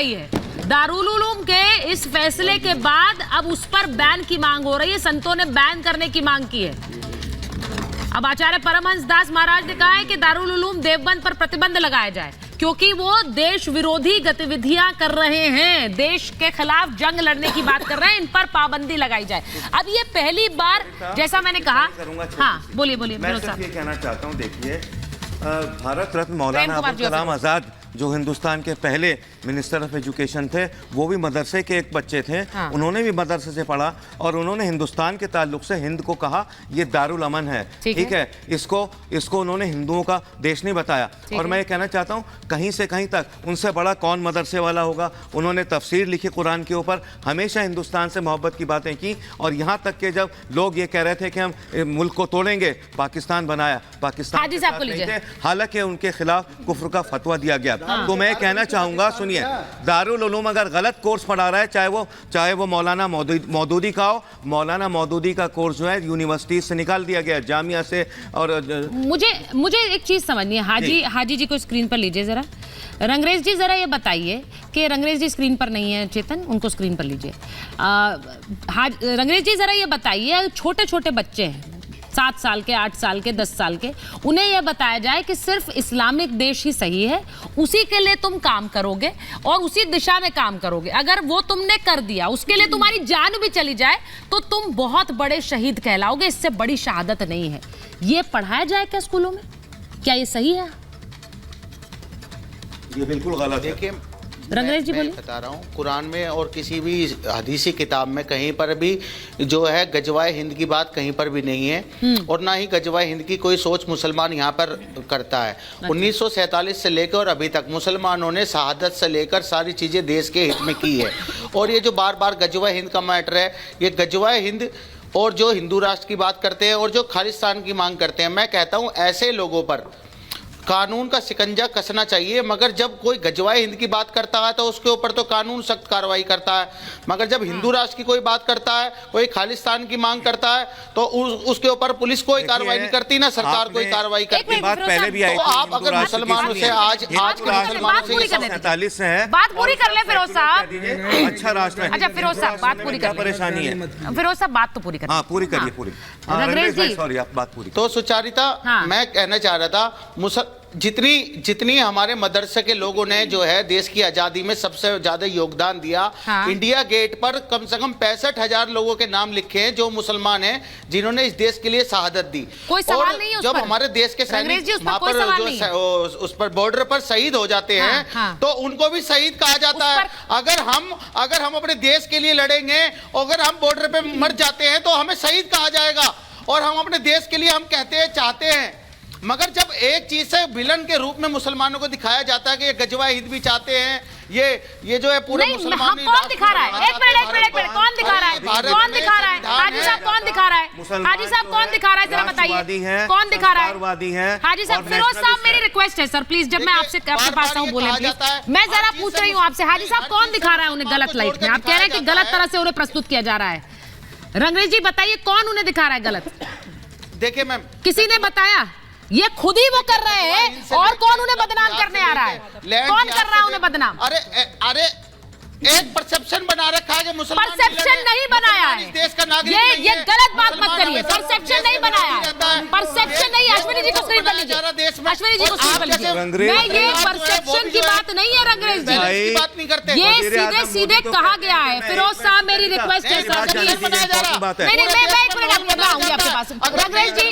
रही है। दारुल उलूम के इस फैसले के बाद अब उस पर बैन की मांग हो रही है। संतों ने बैन करने की मांग की है। अब आचार्य परमहंस दास महाराज ने कहा है कि दारुल उलूम देवबंद पर प्रतिबंध लगाया जाए, क्योंकि वो देश विरोधी गतिविधियां कर रहे हैं, देश के खिलाफ जंग लड़ने की बात कर रहे हैं, इन पर पाबंदी लगाई जाए। अब ये पहली बार, जैसा मैंने कहा, हाँ बोलिए बोलिए। मैं सिर्फ ये कहना चाहता हूँ, देखिए भारत रत्न मौलाना अबुल कलाम आजाद जो हिंदुस्तान के पहले मिनिस्टर ऑफ एजुकेशन थे, वो भी मदरसे के एक बच्चे थे। हाँ। उन्होंने भी मदरसे से पढ़ा और उन्होंने हिंदुस्तान के ताल्लुक से हिंद को कहा ये दारुल अमन है, ठीक है। इसको उन्होंने हिंदुओं का देश नहीं बताया। और मैं ये कहना चाहता हूँ, कहीं से कहीं तक उनसे बड़ा कौन मदरसे वाला होगा। उन्होंने तफसीर लिखी कुरान के ऊपर, हमेशा हिंदुस्तान से मोहब्बत की बातें की, और यहाँ तक कि जब लोग ये कह रहे थे कि हम मुल्क को तोड़ेंगे, पाकिस्तान बनाया, पाकिस्तान, हालांकि उनके खिलाफ कुफ्र का फतवा दिया गया। तो मैं कहना चाहूंगा, सुनिए, दारुल उलूम अगर गलत कोर्स पढ़ा रहा है, चाहे वो मौलाना मौदूदी का हो, मौलाना मौदूदी का कोर्स जो है यूनिवर्सिटी से निकाल दिया गया, जामिया से। और मुझे एक चीज समझनी है। हाजी जी को स्क्रीन पर लीजिए जरा। रंगरेज जी जरा ये बताइए कि रंगरेज जी स्क्रीन पर नहीं है, चेतन उनको स्क्रीन पर लीजिए। रंगरेज जी जरा ये बताइए, छोटे छोटे बच्चे हैं, 7 साल के, 8 साल के, 10 साल के, उन्हें यह बताया जाए कि सिर्फ इस्लामिक देश ही सही है, उसी के लिए तुम काम करोगे और उसी दिशा में काम करोगे। अगर वो तुमने कर दिया, उसके लिए तुम्हारी जान भी चली जाए, तो तुम बहुत बड़े शहीद कहलाओगे। इससे बड़ी शहादत नहीं है। ये पढ़ाया जाए क्या स्कूलों में? क्या ये सही है? ये बिल्कुल गलत है। देखिए, रंगरेज जी बोलिए। बता रहा हूँ, कुरान में और किसी भी हदीसी किताब में कहीं पर भी जो है गजवाए हिंद की बात कहीं पर भी नहीं है, और ना ही गजवाए हिंद की कोई सोच मुसलमान यहाँ पर करता है। 1947 से लेकर और अभी तक मुसलमानों ने शहादत से लेकर सारी चीज़ें देश के हित में की है। और ये जो बार बार गजवाए हिंद का मैटर है, ये गजवाए हिंद और जो हिंदू राष्ट्र की बात करते हैं और जो खालिस्तान की मांग करते हैं, मैं कहता हूँ ऐसे लोगों पर कानून का शिकंजा कसना चाहिए। मगर जब कोई गजवाए हिंद की बात करता है तो उसके ऊपर तो कानून सख्त कार्रवाई करता है, मगर जब हिंदू राष्ट्र की कोई बात करता है, कोई खालिस्तान की मांग करता है, तो उसके ऊपर पुलिस कोई कार्रवाई नहीं करती, ना सरकार कोई कार्रवाई करती। बात पहले भी आई थी। आप अगर मुसलमानों से आज मुसलमानों से 47 से है, बात पूरी कर ले फिरोज साहब। अच्छा राष्ट्र है। अच्छा फिरोज साहब, बात पूरी कर, परेशानी है फिरोज साहब, बात तो पूरी कर। हाँ पूरी करिए, पूरी। रंगरेज जी, सॉरी, आप बात पूरी। तो सुचारिता, मैं कहना चाह रहा था, जितनी हमारे मदरसे के लोगों ने जो है देश की आज़ादी में सबसे ज़्यादा योगदान दिया, इंडिया गेट पर कम से कम 65,000 लोगों के नाम लिखे हैं जो मुसलमान हैं, जिन्होंने इस देश के लिए शहादत दी। कोई सवाल नहीं है उस जब पर। हमारे देश के सैनिक वहाँ पर जो उस पर बॉर्डर पर शहीद हो जाते हैं, तो उनको भी शहीद कहा जाता है। अगर हम अपने देश के लिए लड़ेंगे, अगर हम बॉर्डर पे मर जाते हैं, तो हमें शहीद कहा जाएगा। और हम अपने देश के लिए हम कहते हैं, चाहते हैं, मगर जब एक चीज से विलन के रूप में मुसलमानों को दिखाया जाता है कि ये गजवाए हिंद भी चाहते हैं, ये जो है पूरे मुसलमान, कौन दिखा रहा है? एक मिनट, कौन दिखा रहा है? कौन दिखा रहा है? हाजी साहब कौन दिखा रहा है? हाजी साहब कौन दिखा रहा है? जरा बताइए, कौन दिखा रहा है? हाजी साहब, फिरोज साहब, मेरी रिक्वेस्ट है सर, प्लीज, जब मैं आपसे आपके पास आऊँ बोले प्लीज। मैं जरा पूछ रही हूँ आपसे, हाजी साहब कौन दिखा रहा है उन्हें गलत लाइट में? आप कह रहे हैं कि गलत तरह से उन्हें प्रस्तुत किया जा रहा है। रंगरेज जी बताइए, कौन उन्हें दिखा रहा है गलत? देखिए मैम, किसी ने बताया? ये खुद ही वो कर रहे हैं, और कौन उन्हें बदनाम करने आ रहा है? कौन कर रहा है उन्हें बदनाम? अरे एक परसेप्शन बना रखा है कि मुसलमान, परसेप्शन नहीं बनाया है, देश का नागरिक। ये गलत बात मत करिए। परसेप्शन नहीं बनाया है, परसेप्शन नहीं। अश्विनी जी को स्क्रीन पर लीजिए, अश्विनी जी को स्क्रीन पर लीजिए। मैं ये परसेप्शन की बात नहीं है रंगरेज जी, बात नहीं करते, ये सीधे कहा गया है। फिरोज साहब, मेरी रिक्वेस्ट है सर, नहीं, मैं 1 मिनट आऊंगी आपके पास। रंगरेज जी,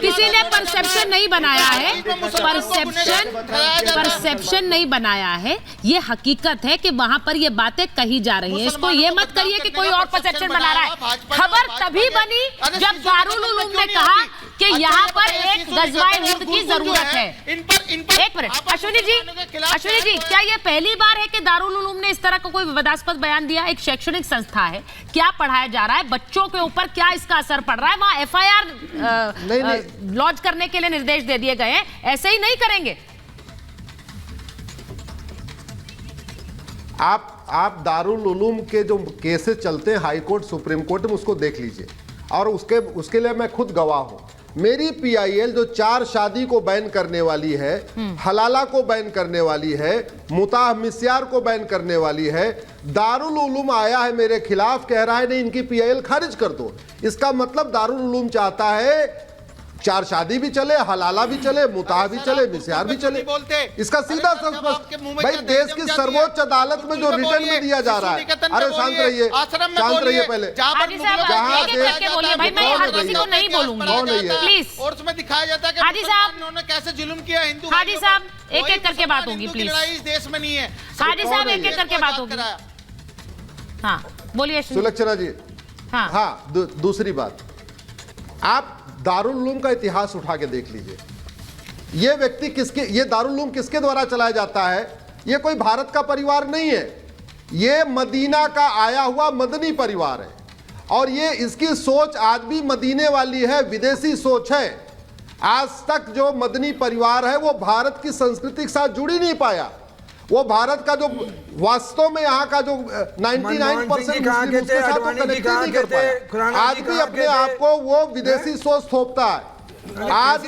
किसी ने परसेप्शन नहीं बनाया है, परसेप्शन नहीं बनाया है, ये हकीकत है कि वहां पर ये बातें कही जा रही हैं। इसको ये मत करिए कि कोई और परसेप्शन बना रहा है। खबर तभी बनी जब दारुल उलूम ने कहा कि यहाँ पर एक गजवाए हिंद की जरूरत है। एक मिनट, अश्विनी जी, क्या ये पहली बार है कि दारुल उलूम ने इस तरह का कोई विवादास्पद बयान दिया? एक शैक्षणिक संस्था है, क्या पढ़ाया जा रहा है, बच्चों के ऊपर क्या इसका असर पड़ रहा है? वहां FIR लॉन्च करने के लिए निर्देश दे दिए गए हैं, ऐसे ही नहीं करेंगे। आप दारुल उलूम के जो केसेस चलते हैं हाई कोर्ट, सुप्रीम कोर्ट में, उसको देख लीजिए, और उसके लिए मैं खुद गवाह हूं। मेरी पीआईएल जो 4 शादी को बैन करने वाली है, हलाला को बैन करने वाली है, मुताह मिस्यार को बैन करने वाली है, दारुल उलूम आया है मेरे खिलाफ, कह रहा है नहीं इनकी पीआईएल खारिज कर दो। इसका मतलब दारुल उलूम चाहता है 4 शादी भी चले, हलाला भी चले, मुताह भी चले, मिस्यार भी चले। इसका सीधा भाई देश की सर्वोच्च अदालत में जो रिटर्न में दिया जा रहा है। अरे शांत रहिए, शांत रहिए पहले। प्लीज, और उसमें दिखाया जाता है कि हाजी साहब उन्होंने कैसे जुल्म किया हिंदू। हाजी साहब एक एक करके बात होगी प्लीज। इस देश में नहीं है। हाजी साहब एक एक करके बात होगी। हाँ बोलिए सुलक्षणा जी। हाँ दूसरी बात, आप दारुल उलूम का इतिहास उठा के देख लीजिए। ये व्यक्ति किसके, ये दारुल उलूम किसके द्वारा चलाया जाता है? ये कोई भारत का परिवार नहीं है, ये मदीना का आया हुआ मदनी परिवार है। और ये इसकी सोच आज भी मदीने वाली है, विदेशी सोच है। आज तक जो मदनी परिवार है वो भारत की संस्कृति के साथ जुड़ ही नहीं पाया। वो भारत का जो वास्तव में यहाँ का जो 99% मुस्लिम उसके साथ वो कनेक्ट नहीं कर पाया। आज भी अपने आप को वो विदेशी सोच थोपता है। आज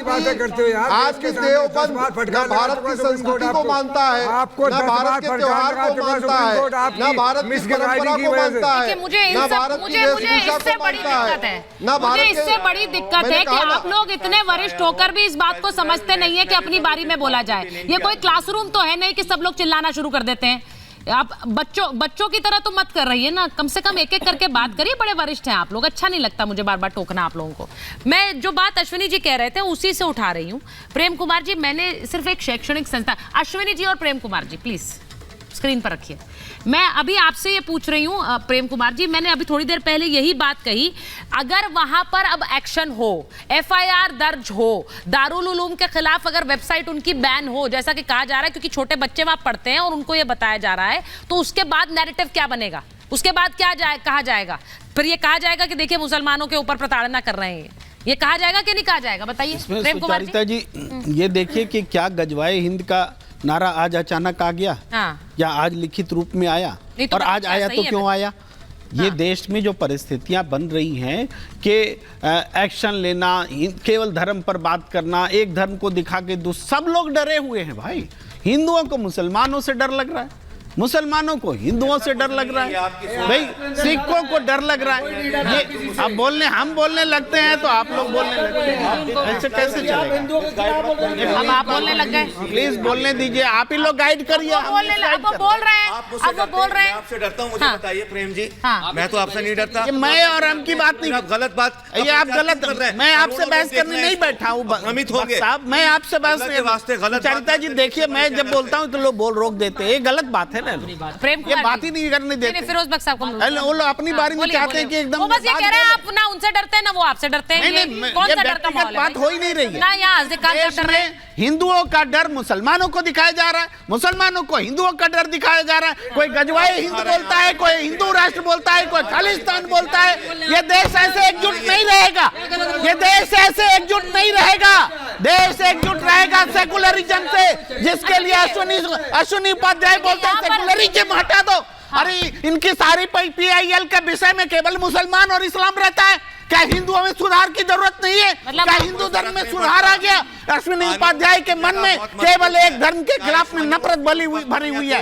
की देवबंद न भारत की संस्कृति को मानता है, न भारत के त्योहार को मानता है, न भारत की परंपरा को मानता है, न भारत की वेशभूषा को मानता है, न भारत के। इससे बड़ी दिक्कत है कि आप लोग इतने वरिष्ठ होकर भी इस बात को समझते नहीं है कि अपनी बारी में बोला जाए। ये कोई क्लासरूम तो है नहीं कि सब लोग चिल्लाना शुरू कर देते हैं। आप बच्चों की तरह तो मत कर रही है ना, कम से कम एक एक करके बात करिए। बड़े वरिष्ठ हैं आप लोग, अच्छा नहीं लगता मुझे बार बार टोकना आप लोगों को। मैं जो बात अश्विनी जी कह रहे थे उसी से उठा रही हूँ। प्रेम कुमार जी, मैंने सिर्फ एक शैक्षणिक संस्था, अश्विनी जी और प्रेम कुमार जी प्लीज स्क्रीन पर रखिए। मैं अभी आपसे ये पूछ रही हूँ प्रेम कुमार जी, मैंने अभी थोड़ी देर पहले यही बात कही, अगर वहां पर अब एक्शन हो, एफआईआर दर्ज हो, दारुल उलूम के खिलाफ अगर वेबसाइट उनकी बैन हो, जैसा कि कहा जा रहा है, क्योंकि छोटे बच्चे वहां पढ़ते हैं और उनको ये बताया जा रहा है, तो उसके बाद नैरेटिव क्या बनेगा? उसके बाद क्या कहा जाएगा? फिर ये कहा जाएगा कि देखिए मुसलमानों के ऊपर प्रताड़ना कर रहे हैं, ये कहा जाएगा कि नहीं कहा जाएगा? बताइए प्रेम कुमार जी। ये देखिए कि क्या गजवाए हिंद का नारा आज अचानक आ गया, या आज लिखित रूप में आया, तो और आज आया तो क्यों आया? ये देश में जो परिस्थितियां बन रही हैं कि एक्शन लेना, केवल धर्म पर बात करना, एक धर्म को दिखा के सब लोग डरे हुए हैं भाई। हिंदुओं को मुसलमानों से डर लग रहा है, मुसलमानों को हिंदुओं से डर लग रहा है, भाई सिखों को डर लग रहा है। ये अब हम बोलने लगते हैं तो आप लोग बोलने लगते हैं, ऐसे कैसे चलेगा? अब आप बोलने लग गए, प्लीज बोलने दीजिए, आप ही लोग गाइड करिए। अब बोल रहे हैं, अब वो बोल रहे हैं। आपसे डरता हूँ, मुझे बताइए प्रेम जी। मैं तो आपसे नहीं डरता। मैं और हम की बात नहीं, गलत बात, ये आप गलत, मैं आपसे बहस करने नहीं बैठा हूँ साहब, मैं आपसे बहस नहीं वास्ते गलत। चरिता जी देखिए, मैं जब बोलता हूँ तो लोग बोल रोक देते हैं, ये गलत बात है। प्रेम ये बात ही नहीं करने देते। फिरोज बख्श साहब को वो लोग अपनी बारी में चाहते हैं कि एकदम, वो बस ये कह रहे हैं आप ना उनसे डरते हैं ना वो आपसे डरते हैं। नहीं, कौन सा डर का माहौल है? बात हो ही नहीं रही है ना, यहाँ देश में हिंदुओं का डर मुसलमानों को दिखाया जा रहा है, मुसलमानों को हिंदुओं का डर दिखाया जा रहा है। कोई गजवाए हिंद बोलता है, कोई हिंदू राष्ट्र बोलता है, कोई खालिस्तान बोलता है। ये देश ऐसे एकजुट नहीं रहेगा, ये देश ऐसे एकजुट नहीं रहेगा। देश एकजुट रहेगा सेकुलरिज्म से, जिसके लिए अश्विनी उपाध्याय बोलते हैं सेकुलरिज्म हटा दो। अरे इनकी सारी पीआईएल के विषय में केवल मुसलमान और इस्लाम रहता है। क्या हिंदुओं में सुधार की जरूरत नहीं है? क्या हिंदू धर्म में सुधार आ गया? अश्विनी उपाध्याय के मन में केवल एक धर्म के खिलाफ में नफरत भरी हुई है।